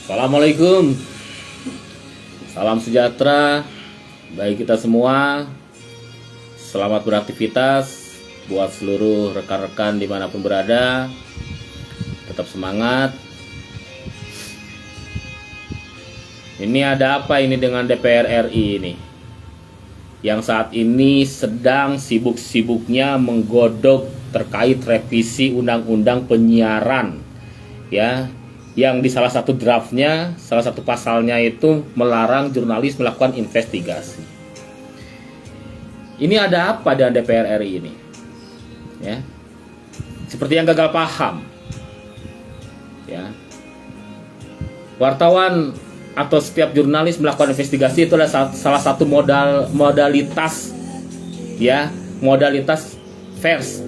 Assalamualaikum, salam sejahtera bagi kita semua. Selamat beraktivitas buat seluruh rekan-rekan dimanapun berada. Tetap semangat. Ini ada apa ini dengan DPR RI ini? Yang saat ini sedang sibuk-sibuknya menggodok terkait revisi undang-undang penyiaran, ya, yang di salah satu draftnya, salah satu pasalnya itu melarang jurnalis melakukan investigasi. Ini ada apa dengan DPR RI ini? Ya, seperti yang gagal paham. Ya, wartawan atau setiap jurnalis melakukan investigasi itu adalah salah satu modalitas, ya, modalitas pers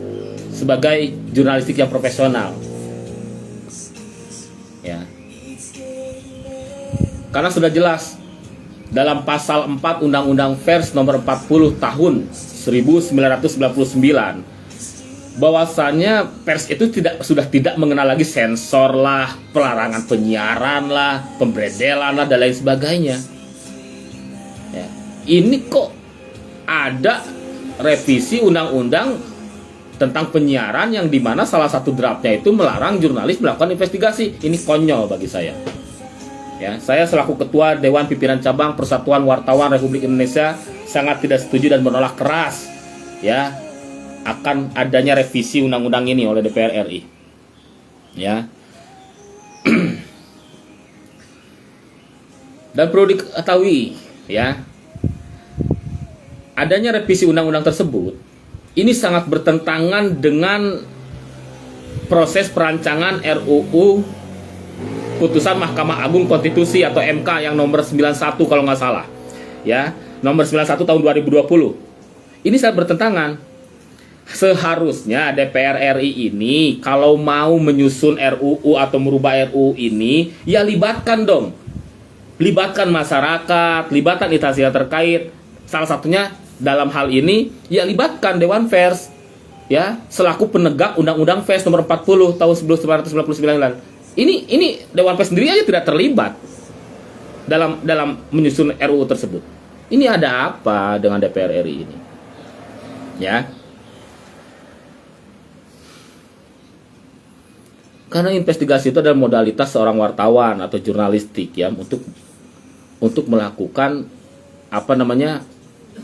sebagai jurnalistik yang profesional. Ya. Karena sudah jelas dalam pasal 4 Undang-Undang Pers nomor 40 tahun 1999 bahwasannya pers itu sudah tidak mengenal lagi sensor lah, pelarangan penyiaran lah, pemberedelan lah, dan lain sebagainya. Ya. Ini kok ada revisi undang-undang tentang penyiaran yang dimana salah satu draftnya itu melarang jurnalis melakukan investigasi. Ini konyol bagi saya. Ya, saya selaku Ketua Dewan Pimpinan Cabang Persatuan Wartawan Republik Indonesia sangat tidak setuju dan menolak keras, ya, akan adanya revisi undang-undang ini oleh DPR RI. Ya. Dan perlu diketahui, ya, adanya revisi undang-undang tersebut ini sangat bertentangan dengan proses perancangan RUU putusan Mahkamah Agung Konstitusi atau MK yang nomor 91 kalau nggak salah, ya, nomor 91 tahun 2020. Ini sangat bertentangan. Seharusnya DPR RI ini kalau mau menyusun RUU atau merubah RUU ini, ya libatkan dong, libatkan masyarakat, libatkan instansi yang terkait. Salah satunya dalam hal ini ya libatkan Dewan Pers, ya, selaku penegak Undang-Undang Pers nomor 40 tahun 1999. Ini Dewan Pers sendiri aja tidak terlibat dalam menyusun RUU tersebut. Ini ada apa dengan DPR RI ini? Ya. Karena investigasi itu adalah modalitas seorang wartawan atau jurnalistik, ya, untuk melakukan apa namanya,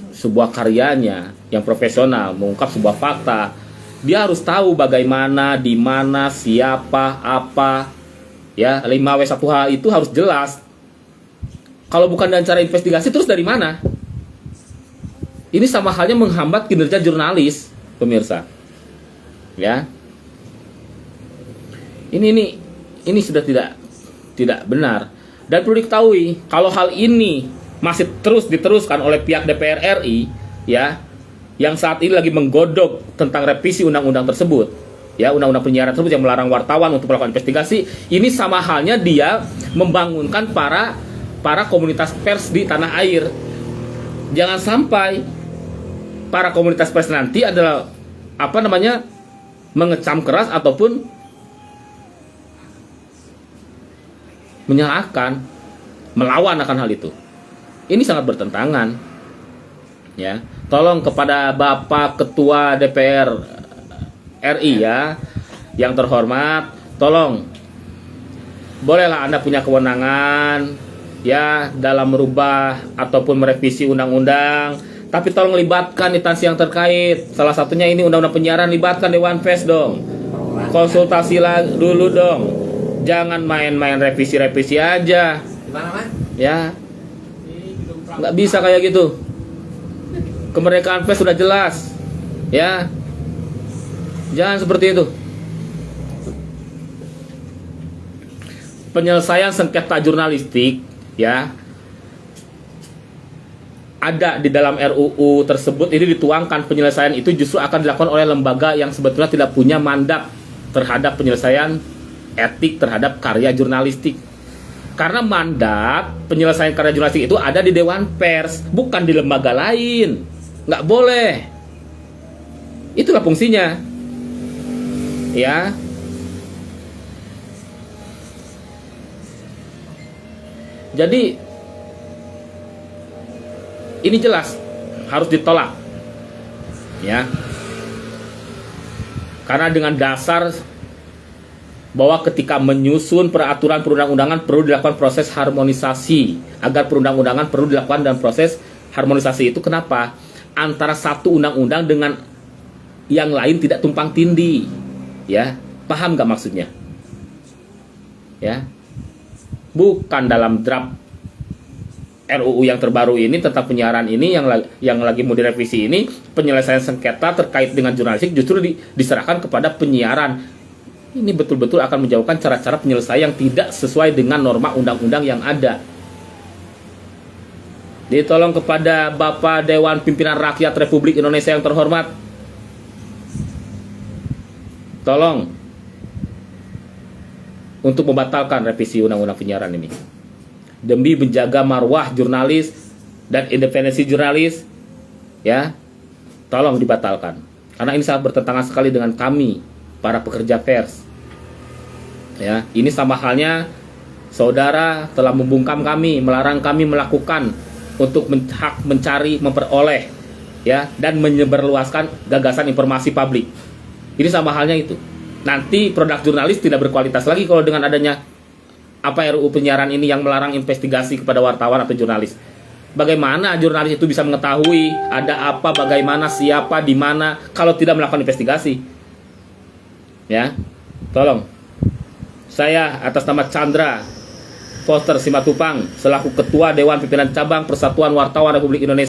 sebuah karyanya yang profesional, mengungkap sebuah fakta. Dia harus tahu bagaimana, di mana, siapa, apa, ya, 5W1H itu harus jelas. Kalau bukan dengan cara investigasi, terus dari mana? Ini sama halnya menghambat kinerja jurnalis, pemirsa. Ya. Ini sudah tidak benar. Dan perlu diketahui, kalau hal ini masih terus diteruskan oleh pihak DPR RI, ya, yang saat ini lagi menggodok tentang revisi undang-undang tersebut, ya, undang-undang penyiaran tersebut yang melarang wartawan untuk melakukan investigasi, ini sama halnya dia membangunkan para komunitas pers di tanah air. Jangan sampai para komunitas pers nanti adalah apa namanya, mengecam keras ataupun menyalahkan, melawan akan hal itu. Ini sangat bertentangan. Ya, tolong kepada Bapak Ketua DPR RI, ya, yang terhormat, tolong, bolehlah Anda punya kewenangan, ya, dalam merubah ataupun merevisi undang-undang, tapi tolong libatkan instansi yang terkait. Salah satunya ini undang-undang penyiaran, libatkan Dewan Pers dong. Konsultasilah dulu dong. Jangan main-main revisi-revisi aja. Gimana, Man? Ya, nggak bisa kayak gitu. Kemerdekaan pers sudah jelas, ya. Jangan seperti itu. Penyelesaian sengketa jurnalistik, ya, ada di dalam RUU tersebut. Ini dituangkan penyelesaian itu justru akan dilakukan oleh lembaga yang sebetulnya tidak punya mandat terhadap penyelesaian etik terhadap karya jurnalistik. Karena mandat penyelesaian karya jurnalistik itu ada di Dewan Pers, bukan di lembaga lain. Nggak boleh. Itulah fungsinya. Ya. Jadi ini jelas harus ditolak, ya. Karena dengan dasar bahwa ketika menyusun peraturan perundang-undangan perlu dilakukan proses harmonisasi, agar perundang-undangan perlu dilakukan dalam proses harmonisasi itu kenapa? Antara satu undang-undang dengan yang lain tidak tumpang tindih, ya. Paham nggak maksudnya? Ya, bukan dalam draft RUU yang terbaru ini tentang penyiaran ini yang lagi mau direvisi ini, penyelesaian sengketa terkait dengan jurnalistik justru diserahkan kepada penyiaran. Ini betul-betul akan menjauhkan cara-cara penyelesaian yang tidak sesuai dengan norma undang-undang yang ada. Ditolong kepada Bapak Dewan Pimpinan Rakyat Republik Indonesia yang terhormat, tolong untuk membatalkan revisi undang-undang penyiaran ini demi menjaga marwah jurnalis dan independensi jurnalis, ya. Tolong dibatalkan karena ini sangat bertentangan sekali dengan kami para pekerja pers, ya. Ini sama halnya saudara telah membungkam kami, melarang kami melakukan untuk hak mencari, memperoleh, ya, dan menyebarluaskan gagasan informasi publik. Ini sama halnya itu. Nanti produk jurnalis tidak berkualitas lagi kalau dengan adanya RUU penyiaran ini yang melarang investigasi kepada wartawan atau jurnalis. Bagaimana jurnalis itu bisa mengetahui ada apa, bagaimana, siapa, di mana kalau tidak melakukan investigasi? Ya, tolong. Saya atas nama Chandra Foster Simatupang selaku Ketua Dewan Pimpinan Cabang Persatuan Wartawan Republik Indonesia